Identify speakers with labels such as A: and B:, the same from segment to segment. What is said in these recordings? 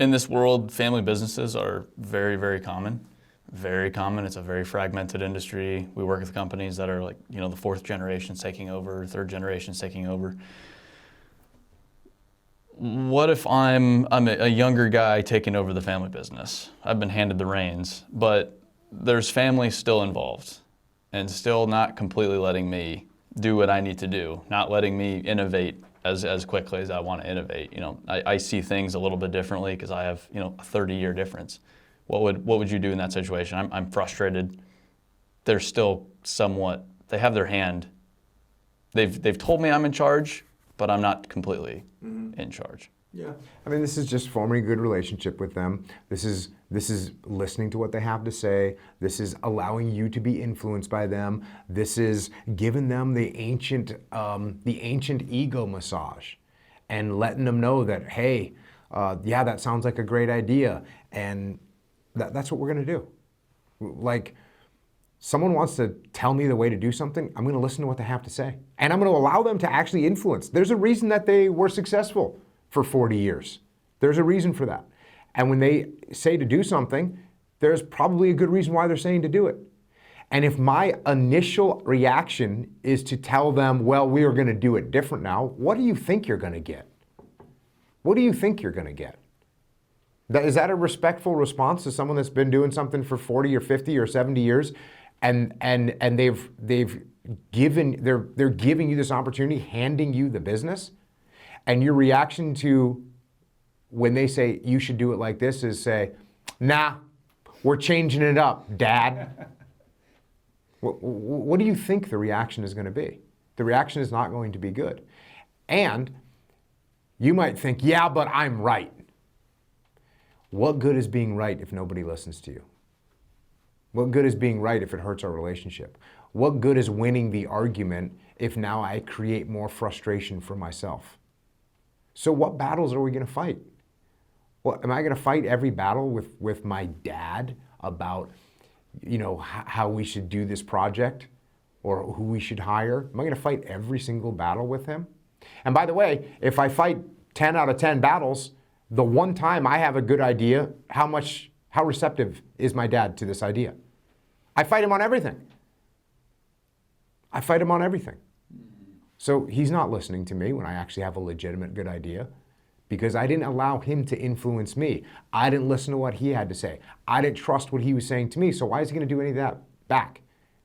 A: In this world, family businesses are very, very common. Very common. It's a very fragmented industry. We work with companies that are like, the fourth generation's taking over, third generation's taking over. What if I'm a younger guy taking over the family business? I've been handed the reins, but there's family still involved and still not completely letting me do what I need to do, not letting me innovate as quickly as I want to innovate. I see things a little bit differently because I have, a 30-year difference. What would you do in that situation? I'm frustrated. They're still somewhat, they have their hand. They've told me I'm in charge, but I'm not completely in charge.
B: Yeah. I mean, this is just forming a good relationship with them. This is listening to what they have to say. This is allowing you to be influenced by them. This is giving them the ancient ego massage and letting them know that, hey, yeah, that sounds like a great idea. And that's what we're going to do. Like, someone wants to tell me the way to do something, I'm going to listen to what they have to say. And I'm going to allow them to actually influence. There's a reason that they were successful for 40 years. There's a reason for that. And when they say to do something, there's probably a good reason why they're saying to do it. And if my initial reaction is to tell them, well, we are going to do it different now, what do you think you're going to get? What do you think you're going to get? Is that a respectful response to someone that's been doing something for 40 or 50 or 70 years? And they're giving you this opportunity, handing you the business, and your reaction to when they say you should do it like this is say, nah, we're changing it up, Dad. What do you think the reaction is going to be? The reaction is not going to be good. And you might think, yeah, but I'm right. What good is being right if nobody listens to you? What good is being right if it hurts our relationship? What good is winning the argument if now I create more frustration for myself? So what battles are we going to fight? Well, am I going to fight every battle with my dad about, how we should do this project or who we should hire? Am I going to fight every single battle with him? And by the way, if I fight 10 out of 10 battles, the one time I have a good idea, how receptive is my dad to this idea? I fight him on everything. So he's not listening to me when I actually have a legitimate good idea because I didn't allow him to influence me. I didn't listen to what he had to say. I didn't trust what he was saying to me. So why is he going to do any of that back?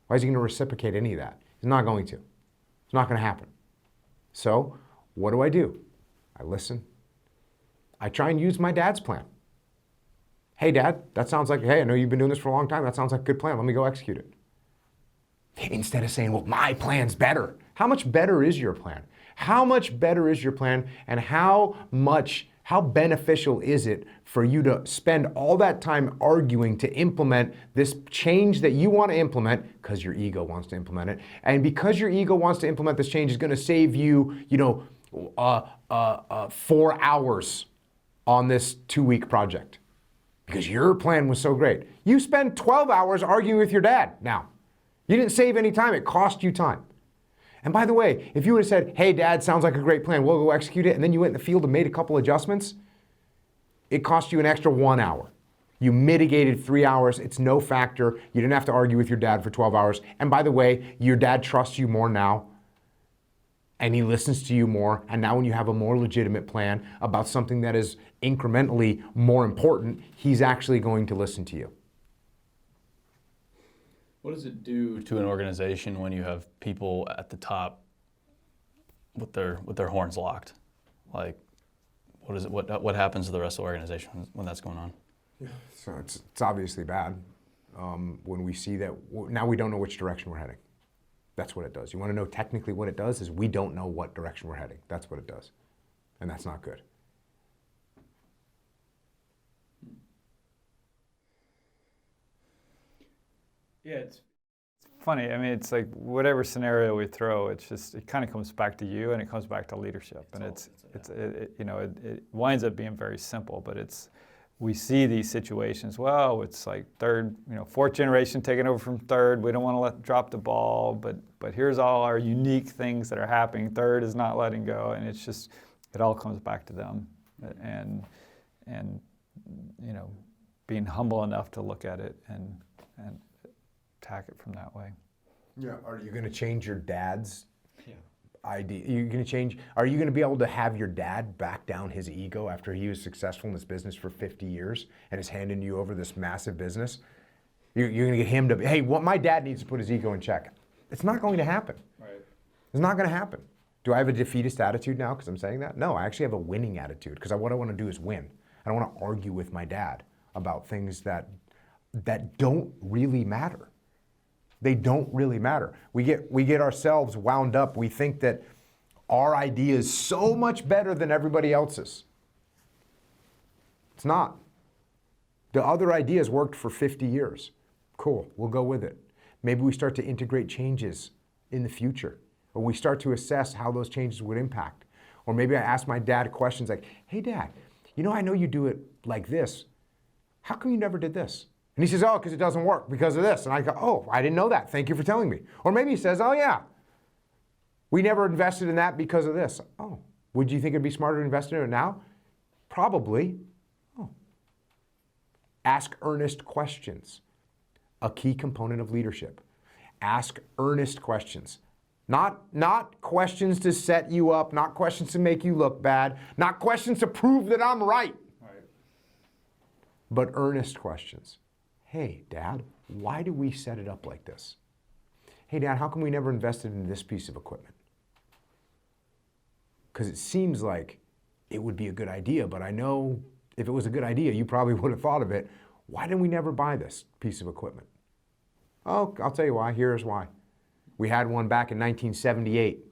B: Why is he going to reciprocate any of that? He's not going to. It's not going to happen. So what do? I listen. I try and use my dad's plan. Hey, Dad, that sounds like, hey, I know you've been doing this for a long time. That sounds like a good plan. Let me go execute it. Instead of saying, well, my plan's better. How much better is your plan? How much better is your plan, and how beneficial is it for you to spend all that time arguing to implement this change that you want to implement because your ego wants to implement it, and because your ego wants to implement this change is going to save you, 4 hours on this 2-week project because your plan was so great. You spend 12 hours arguing with your dad now. You didn't save any time. It cost you time. And by the way, if you would have said, hey, Dad, sounds like a great plan, we'll go execute it, and then you went in the field and made a couple adjustments, it cost you an extra 1 hour. You mitigated 3 hours. It's no factor. You didn't have to argue with your dad for 12 hours. And by the way, your dad trusts you more now, and he listens to you more. And now when you have a more legitimate plan about something that is incrementally more important, he's actually going to listen to you.
A: What does it do to an organization when you have people at the top with their horns locked? Like, what happens to the rest of the organization when that's going on?
B: Yeah, so it's obviously bad when we see that now we don't know which direction we're heading. That's what it does. You want to know technically what it does is we don't know what direction we're heading. That's what it does, and that's not good.
C: Yeah, it's funny. I mean, it's like whatever scenario we throw, it kind of comes back to you, and it comes back to leadership, and it winds up being very simple, but we see these situations. Well, it's like fourth generation taking over from third. We don't want to drop the ball, but here's all our unique things that are happening. Third is not letting go, and it all comes back to them, and you know, being humble enough to look at it and attack it from that way.
B: Yeah. Are you going to change your dad's idea? Are you going to be able to have your dad back down his ego after he was successful in this business for 50 years and is handing you over this massive business? You're going to get him to, hey, what my dad needs to put his ego in check. It's not going to happen.
C: Right.
B: It's not going to happen. Do I have a defeatist attitude now because I'm saying that? No, I actually have a winning attitude because what I want to do is win. I don't want to argue with my dad about things that don't really matter. They don't really matter. We get ourselves wound up. We think that our idea is so much better than everybody else's. It's not. The other ideas worked for 50 years. Cool, we'll go with it. Maybe we start to integrate changes in the future, or we start to assess how those changes would impact. Or maybe I ask my dad questions like, hey Dad, you know I know you do it like this. How come you never did this? And he says, oh, because it doesn't work because of this. And I go, oh, I didn't know that. Thank you for telling me. Or maybe he says, oh yeah, we never invested in that because of this. Oh, would you think it'd be smarter to invest in it now? Probably. Oh. Ask earnest questions. A key component of leadership. Ask earnest questions. Not questions to set you up, not questions to make you look bad, not questions to prove that I'm right. But earnest questions. Hey, Dad, why do we set it up like this? Hey, Dad, how come we never invested in this piece of equipment? Because it seems like it would be a good idea, but I know if it was a good idea, you probably would have thought of it. Why didn't we never buy this piece of equipment? Oh, I'll tell you why. Here's why. We had one back in 1978.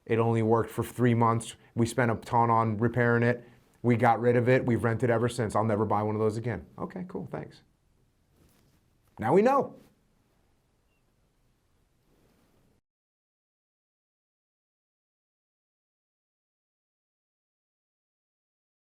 B: It only worked for 3 months. We spent a ton on repairing it. We got rid of it. We've rented ever since. I'll never buy one of those again. Okay, cool, thanks. Now we know.